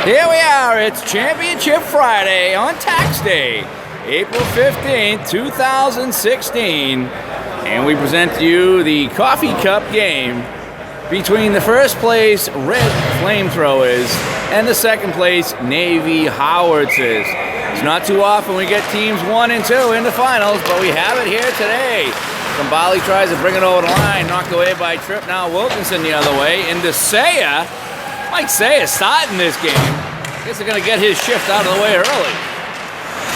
Here we are, it's Championship Friday on Tax Day, April 15th, 2016. And we present to you the Coffee Cup game between the first place Red Flamethrowers and the second place Navy Howitzers. It's not too often we get teams 1 and 2 in the finals, but we have it here today. Kambali tries to bring it over the line, knocked away by Tripp. Now Wilkinson the other way. Into Saya. Mike Saya starting this game. Guess they're going to get his shift out of the way early.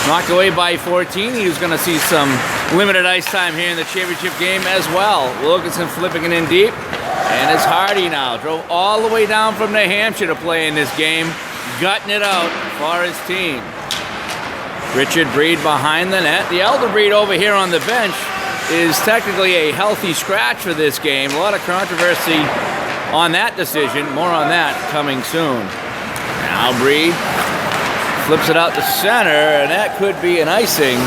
Knocked away by 14. He's going to see some limited ice time here in the championship game as well. Wilkinson flipping it in deep. And it's Hardy now. Drove all the way down from New Hampshire to play in this game. Gutting it out for his team. Richard Breed behind the net. The elder Breed over here on the bench is technically a healthy scratch for this game. A lot of controversy on that decision. More on that coming soon. Now Breed flips it out to center, and that could be an icing.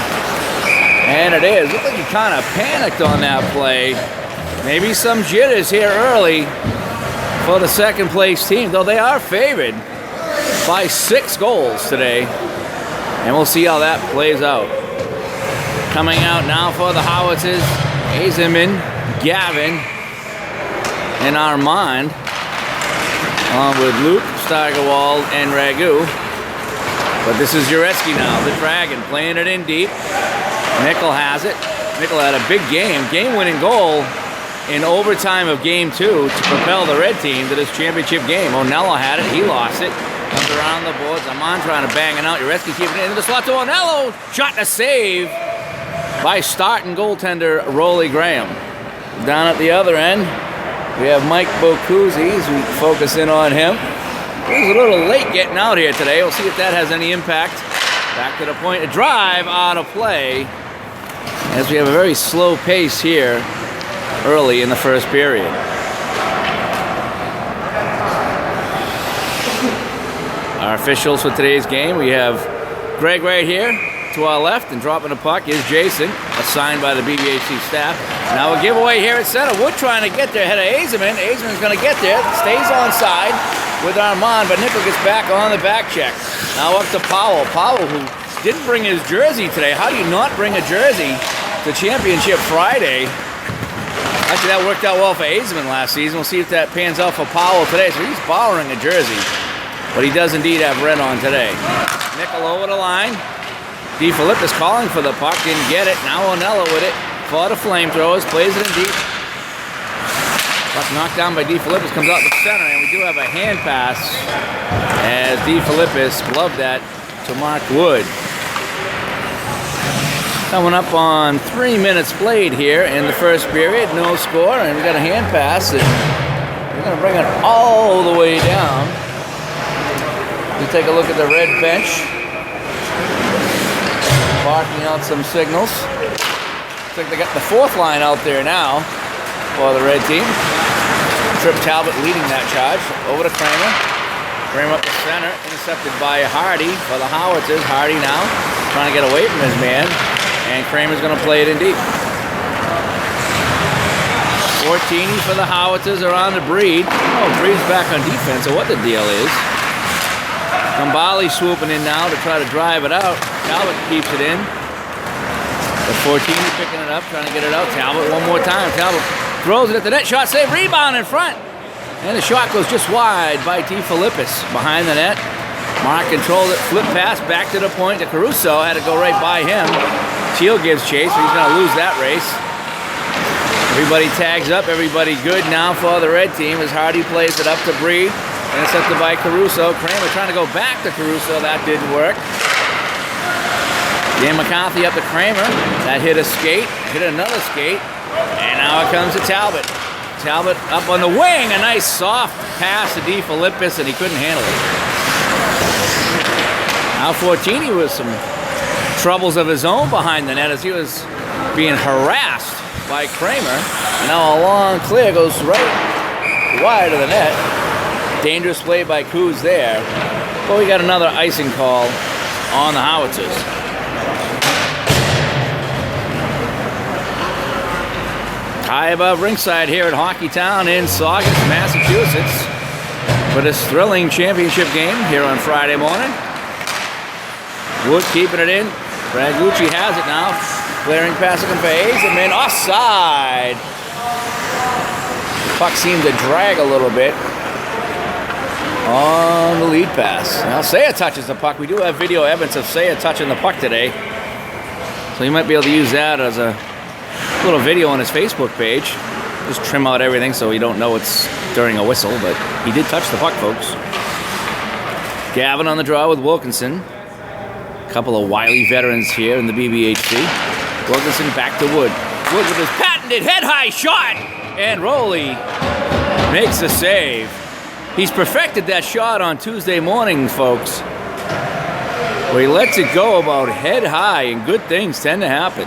And it is. Looks like he kind of panicked on that play. Maybe some jitters here early for the second place team, though they are favored by 6 goals today. And we'll see how that plays out. Coming out now for the Howitzers, Azeman, Gavin, and Armand, along with Luke, Steigerwald, and Ragu. But this is Jurecki now, the Dragon, playing it in deep. Nickel has it. Nickel had a big game-winning goal in overtime of Game 2 to propel the red team to this championship game. Onello had it, he lost it. Comes around the boards, Armand trying to bang it out. Jurecki keeping it into the slot to Onello. Shot to save by starting goaltender Rolly Graham. Down at the other end, we have Mike Bocuzzi as we focus in on him. He was a little late getting out here today. We'll see if that has any impact. Back to the point, a drive out of play, as we have a very slow pace here early in the first period. Our officials for today's game, we have Greg right here to our left, and dropping the puck is Jason, assigned by the BBHC staff. Now a giveaway here at center. Wood trying to get there ahead of Azeman. Azeman's going to get there, stays on side with Armand, but Nickel gets back on the back check. Now up to Powell. Powell, who didn't bring his jersey today. How do you not bring a jersey to Championship Friday? Actually, that worked out well for Azeman last season. We'll see if that pans out for Powell today. So he's borrowing a jersey, but he does indeed have red on today. Nickel over the line. DeFilippis calling for the puck, didn't get it. Now Onello with it for the Flamethrowers, plays it in deep. Puck knocked down by DeFilippis, comes out the center, and we do have a hand pass as DeFilippis gloved that to Mark Wood. Coming up on 3 minutes played here in the first period, no score, and we got a hand pass, and we're going to bring it all the way down. We take a look at the red bench. Barking out some signals. Looks like they got the 4th line out there now for the red team. Tripp Talbot leading that charge. Over to Kramer. Kramer up the center. Intercepted by Hardy for the Howitzers. Hardy now trying to get away from his man. And Kramer's going to play it in deep. Fortini for the Howitzers are on the Breed. Oh, Breed's back on defense, so what the deal is. Kambali swooping in now to try to drive it out. Talbot keeps it in. But Fortini picking it up, trying to get it out. Talbot one more time. Talbot throws it at the net. Shot save. Rebound in front. And the shot goes just wide by DeFilippis. Behind the net. Mark controlled it. Flip pass back to the point to Caruso. Had to go right by him. Teal gives chase, but he's going to lose that race. Everybody tags up. Everybody good now for the red team as Hardy plays it up to Breed. Intercepted by Caruso. Kramer trying to go back to Caruso. That didn't work. Dan McCarthy up to Kramer. That hit a skate. Hit another skate. And now it comes to Talbot. Talbot up on the wing. A nice soft pass to DeFilippis, and he couldn't handle it. Now Fortini with some troubles of his own behind the net as he was being harassed by Kramer. And now a long clear goes right wide of the net. Dangerous play by Kuz there. But we got another icing call on the Howitzers. High above ringside here at Hockeytown in Saugus, Massachusetts. for this thrilling championship game here on Friday morning. Wood keeping it in. Ragucci has it now. Clearing pass it for Hazelman. Offside. The puck seemed to drag a little bit on the lead pass. Now Saya touches the puck. We do have video evidence of Saya touching the puck today. So you might be able to use that as a little video on his Facebook page. Just trim out everything so you don't know it's during a whistle, but he did touch the puck, folks. Gavin on the draw with Wilkinson. A couple of wily veterans here in the BBHC. Wilkinson back to Wood. Wood with his patented head-high shot. And Rowley makes the save. He's perfected that shot on Tuesday morning, folks, where he lets it go about head-high, and good things tend to happen.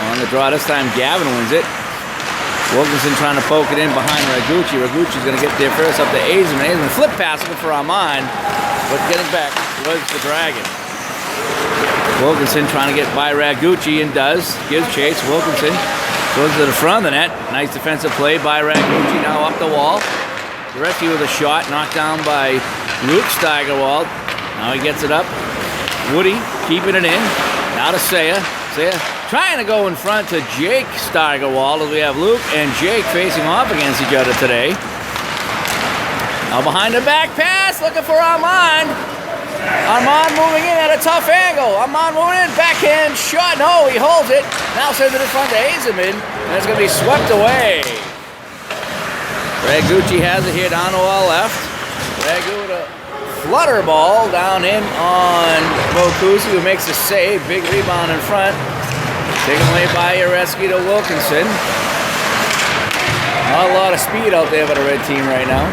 On the draw this time, Gavin wins it. Wilkinson trying to poke it in behind Ragucci. Ragucci's going to get there first, up to Azeman. Azeman flip pass for Armand, but getting back was the Dragon. Wilkinson trying to get by Ragucci and does. Gives chase. Wilkinson goes to the front of the net. Nice defensive play by Ragucci. Now up the wall. The rescue with a shot knocked down by Luke Steigerwald. Now he gets it up. Woody keeping it in. Now to Saya. Saya trying to go in front to Jake Steigerwald, as we have Luke and Jake facing off against each other today. Now behind the back pass, looking for Armand. Armand moving in at a tough angle. Armand moving in, backhand shot. No, he holds it. Now sends it in front to Hazelman, and it's going to be swept away. Ragucci has it here down to our left. Ragu with a flutter ball down in on Bokusi, who makes a save. Big rebound in front. Taken away by Yareski to Wilkinson. Not a lot of speed out there for the red team right now.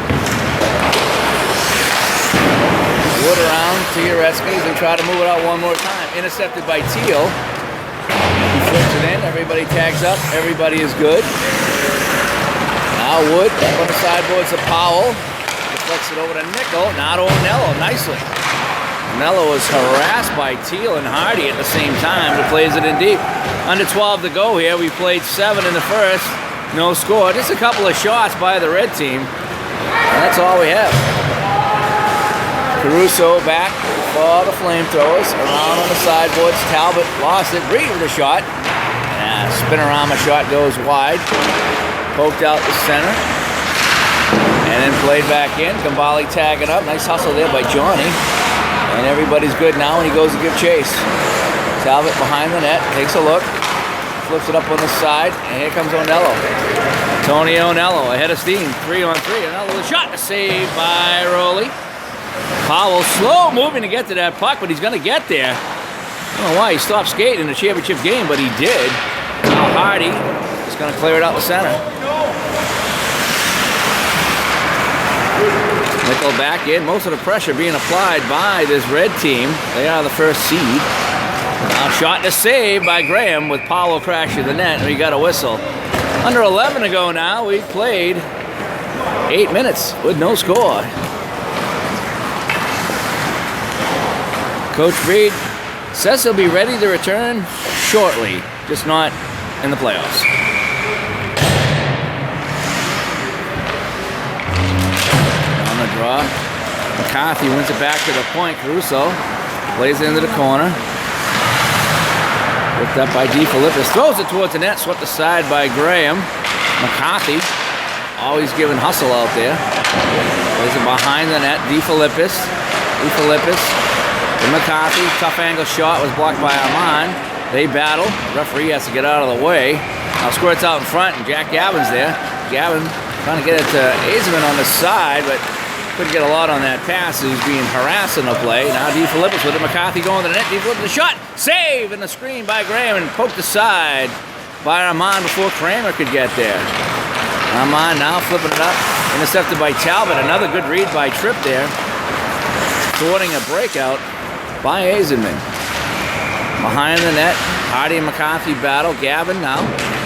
Wood around to Yareski as they try to move it out one more time. Intercepted by Teal. He flips it in. Everybody tags up. Everybody is good. Now Wood on the sideboards to Powell. Deflects it over to Nickel. Now to Onello. Nicely. Onello was harassed by Teal and Hardy at the same time, but plays it in deep. Under 12 to go here. We played 7 in the first. No score. Just a couple of shots by the red team. And that's all we have. Caruso back for the Flamethrowers. Around on the sideboards. Talbot lost it. Reed with a shot. Spinorama shot goes wide. Poked out the center. And then played back in. Gambale tagging up. Nice hustle there by Johnny. And everybody's good now, and he goes to give chase. Talbot behind the net. Takes a look. Flips it up on the side. And here comes Onello. Tony Onello ahead of steam. 3-on-3. Onello with a shot. A save by Rowley. Powell slow moving to get to that puck, but he's going to get there. I don't know why he stopped skating in the championship game, but he did. Now Hardy is going to clear it out the center. Nickel back in. Most of the pressure being applied by this red team. They are the first seed. Now shot to save by Graham with Powell crashing the net, and we got a whistle. Under 11 to go now. We played 8 minutes with no score. Coach Reed says he'll be ready to return shortly, just not in the playoffs. On the draw, McCarthy wins it back to the point. Caruso plays it into the corner. Whipped up by DeFilippis, throws it towards the net, swept aside by Graham. McCarthy, always giving hustle out there. Plays it behind the net. DeFilippis. McCarthy, tough angle shot was blocked by Armand. They battle. The referee has to get out of the way. Now squirts out in front, and Jack Gavin's there. Gavin trying to get it to Azeman on the side, but couldn't get a lot on that pass. He's being harassed in the play. Now DeFilippis with it. McCarthy going to the net. DeFilippis the shot. Save in the screen by Graham and poked aside by Armand before Kramer could get there. Armand now flipping it up. Intercepted by Talbot. Another good read by Tripp there. Thwarting a breakout by Azeman. Behind the net, Hardy and McCarthy battle. Gavin now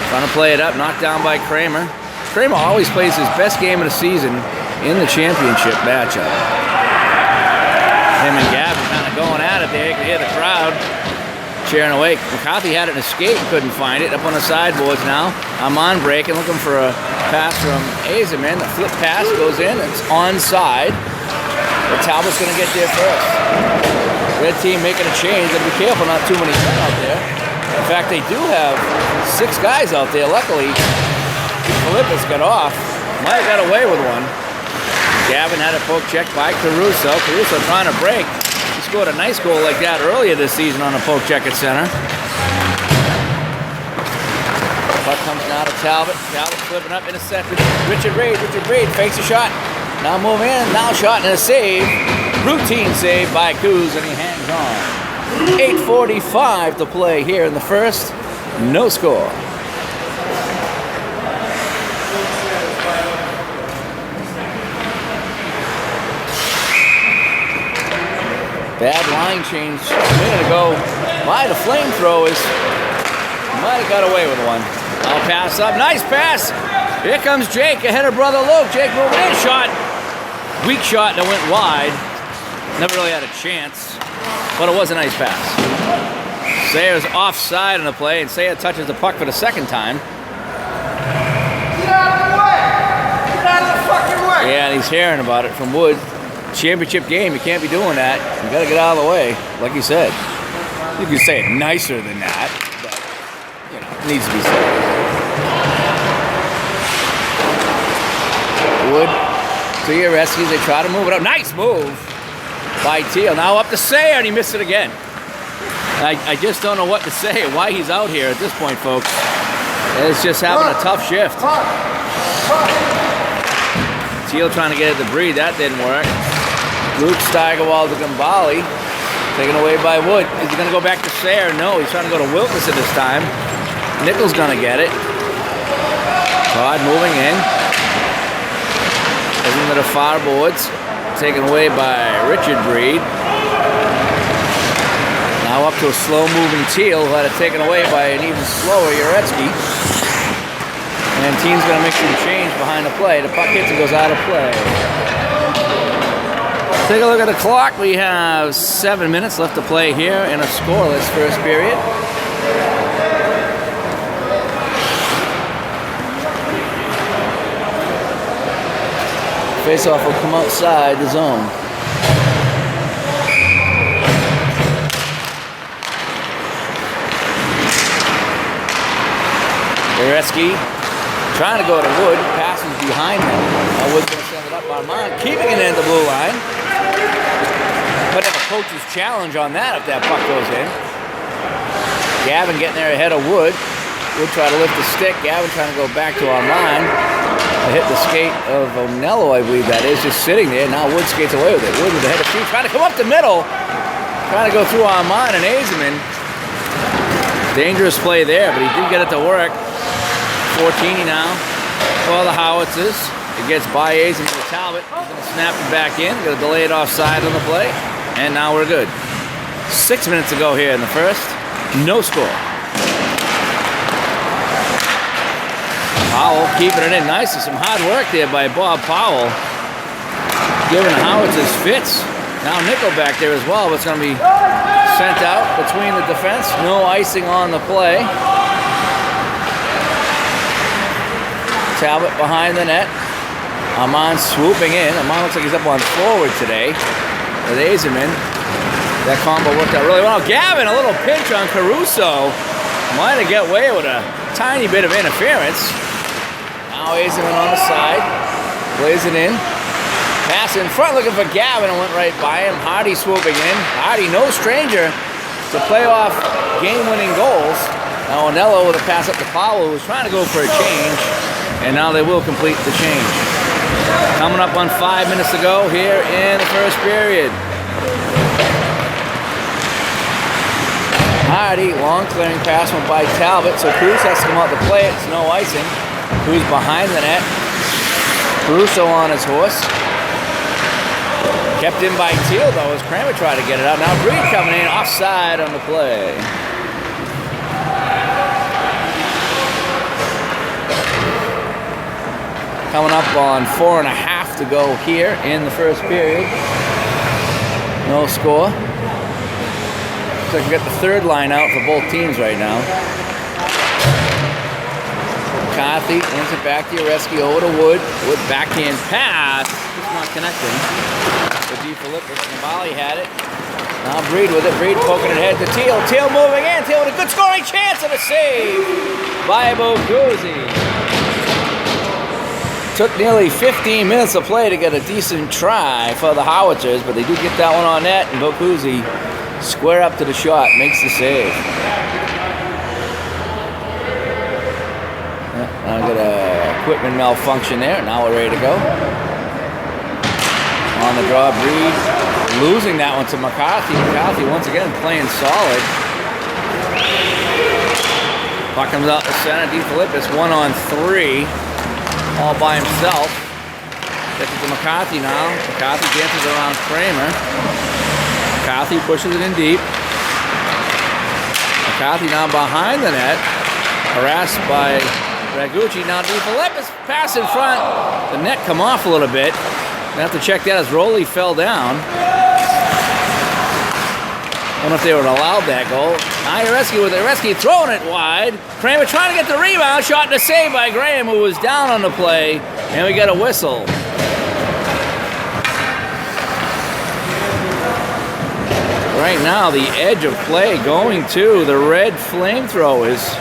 trying to play it up, knocked down by Kramer. Kramer always plays his best game of the season in the championship matchup. Him and Gavin kind of going at it there. You can hear the crowd Cheering away. McCarthy had an escape, couldn't find it. Up on the sideboards now. Amon breaking, looking for a pass from Azeman. The flip pass goes in. It's onside. But Talbot's going to get there first. Red team making a change. Gotta be careful, not too many men out there. In fact, they do have 6 guys out there. Luckily, Philippus got off. Might have got away with one. Gavin had a poke check by Caruso. Caruso trying to break. He scored a nice goal like that earlier this season on a poke check at center. Puck comes now to Talbot. Talbot flipping up, intercepted. Richard Reid fakes a shot. Now moving in, now shot and a save. Routine save by Coos, and he hangs on. 8:45 to play here in the first. No score. Bad line change a minute ago by the Flamethrowers. Might have got away with one. I'll pass up. Nice pass. Here comes Jake ahead of brother Luke. Jake moving in. Shot. Weak shot that went wide. Never really had a chance, but it was a nice pass. Sayer's offside on the play, and Sayer touches the puck for the second time. Get out of the way! Get out of the fucking way! Yeah, and he's hearing about it from Wood. Championship game, you can't be doing that. You gotta get out of the way, like you said. You can say it nicer than that, but you know, it needs to be said. Wood to your rescues. They try to move it up. Nice move by Teal. Now up to Sayer, and he missed it again. I just don't know what to say, why he's out here at this point, folks. It's just having a tough shift. Teal trying to get it to breathe. That didn't work. Luke Steigerwald to Gambali. Taken away by Wood. Is he going to go back to Sayer? No, he's trying to go to Wilkinson this time. Nickel's going to get it. Todd moving in. Into the far boards. Taken away by Richard Breed. Now up to a slow-moving Teal, who had it taken away by an even slower Uretsky. And team's going to make some change behind the play. The puck hits and goes out of play. Take a look at the clock. We have 7 minutes left to play here in a scoreless first period. Face-off will come outside the zone. Uretsky trying to go to Wood. Passes behind him. Now Wood's going to send it up on mine. Keeping it in the blue line. But have a coach's challenge on that if that puck goes in. Gavin getting there ahead of Wood. Wood try to lift the stick. Gavin trying to go back to our line. Hit the skate of Onello, I believe that is, just sitting there. Now Wood skates away with it. Wood with the head of feet, trying to come up the middle. Trying to go through Armand and Azeman. Dangerous play there, but he did get it to work. 14 now for the Howitzers. It gets by Azeman to Talbot. He's going to snap it back in. Going to delay it offside on the play. And now we're good. 6 minutes to go here in the first. No score. Powell keeping it in nicely. Some hard work there by Bob Powell. Giving the Howitzers fits. Now Nickel back there as well, but it's going to be sent out between the defense. No icing on the play. Talbot behind the net. Amon swooping in. Amon looks like he's up on forward today with Azeman. That combo worked out really well. Gavin, a little pinch on Caruso. Might have got away with a tiny bit of interference. Now Azeman on the side. Plays it in. Pass in front looking for Gavin and went right by him. Hardy swooping in. Hardy, no stranger to playoff game-winning goals. Now Onello with a pass up to Powell, who was trying to go for a change. And now they will complete the change. Coming up on 5 minutes to go here in the first period. Hardy, long clearing pass went by Talbot, so Cruz has to come out to play it. It's no icing. Cruz behind the net. Caruso on his horse. Kept in by Teal though as Kramer tried to get it out. Now Breed coming in offside on the play. Coming up on 4.5 to go here in the first period. No score. like we got the third line out for both teams right now. McCarthy wins it back to Ureski over to Wood. Wood backhand pass. Just not connecting. The D. Philippus. Nabali had it. Now Breed with it. Breed poking it ahead to Teal. Teal moving in. Teal with a good scoring chance and a save by Bokuzi. Took nearly 15 minutes of play to get a decent try for the Howitzers, but they do get that one on net, and Bokuzi square up to the shot, makes the save. Now got a equipment malfunction there. Now we're ready to go. On the draw, Breed losing that one to McCarthy. McCarthy once again playing solid. Puck comes out the center. D. Philippus 1-on-3. All by himself. Gets it to McCarthy now. McCarthy dances around Kramer. McCarthy pushes it in deep. McCarthy now behind the net. Harassed by Ragucci. Now D. Philippus pass in front. The net come off a little bit. We have to check that as Rowley fell down. I don't know if they would have allowed that goal. Now Ureski with it. Ureski throwing it wide. Kramer trying to get the rebound. Shot to save by Graham, who was down on the play. And we get a whistle. Right now, the edge of play going to the red Flamethrowers.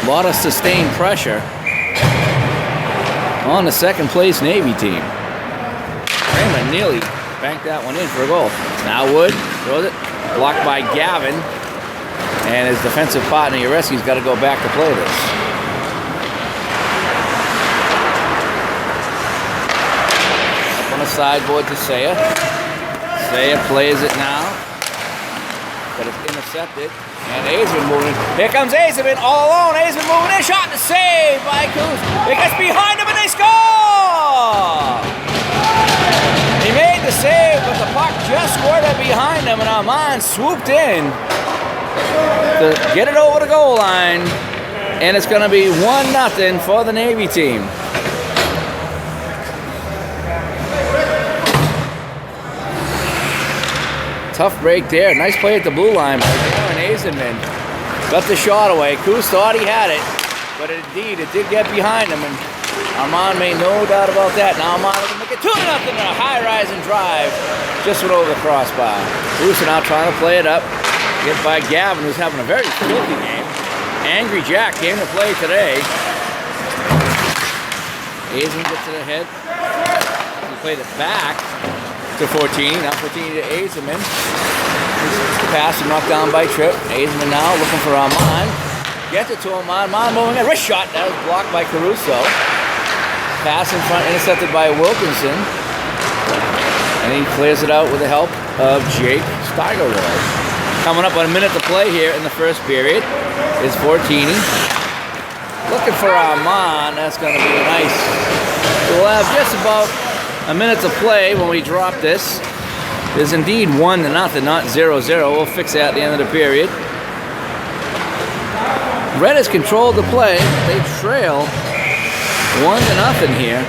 A lot of sustained pressure on the second place Navy team. Kramer nearly banked that one in for a goal. Now Wood throws it, blocked by Gavin, and his defensive partner Ureski's got to go back to play this. Up on the sideboard to Saya. Saya plays it now, but it's intercepted. And Azeman moving in. Here comes Azeman all alone. Azeman moving in, shot to save by Coos. It gets behind him and they score! He made the save, but the puck just squirted behind him, and Armand swooped in to get it over the goal line, and it's going to be 1-0 for the Navy team. Tough break there. Nice play at the blue line by Darren Azeman. Got the shot away. Coos thought he had it, but indeed it did get behind him, and Armand made no doubt about that. Now Armand will make it 2-0 in a high-rising drive. Just went over the crossbar. Bruce now trying to play it up. Get by Gavin, who's having a very filthy game. Angry Jack came to play today. Azeman gets it ahead. He played it back to 14. Now 14 to Azeman. Pass and knocked down by Tripp. Azeman now looking for Armand. Gets it to Armand. Armand moving in. Wrist shot. That was blocked by Caruso. Pass in front, intercepted by Wilkinson. And he clears it out with the help of Jake Steigerwald. Coming up on a minute to play here in the first period is Fortini. Looking for Armand. That's going to be nice. We'll have just about a minute to play when we drop this. There's indeed 1-0, not 0-0. We'll fix that at the end of the period. Red has controlled the play. They trail 1-0 here.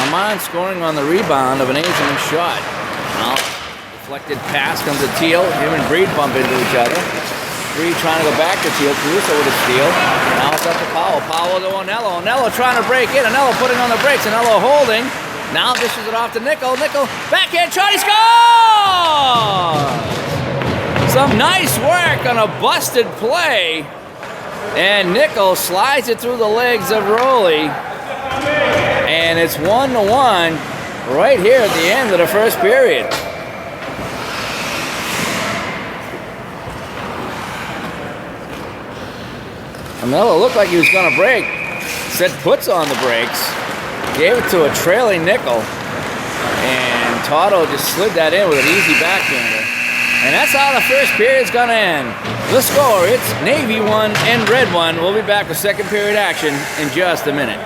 Armand scoring on the rebound of an Azeman shot. Now, deflected pass comes to Teal. Him and Breed bump into each other. Breed trying to go back to Teal. Caruso with a steal. Now it's up to Powell. Powell to Onello. Onello trying to break in. Onello putting on the brakes. Onello holding. Now dishes it off to Nickel. Nickel backhand shot. He scores! Some nice work on a busted play. And Nickel slides it through the legs of Rowley. And it's 1-1 right here at the end of the first period. Onello looked like he was going to break. Set puts on the brakes. Gave it to a trailing Nickel. And Toto just slid that in with an easy backhander. And that's how the first period's going to end. The score, it's Navy 1 and Red 1. We'll be back with second period action in just a minute.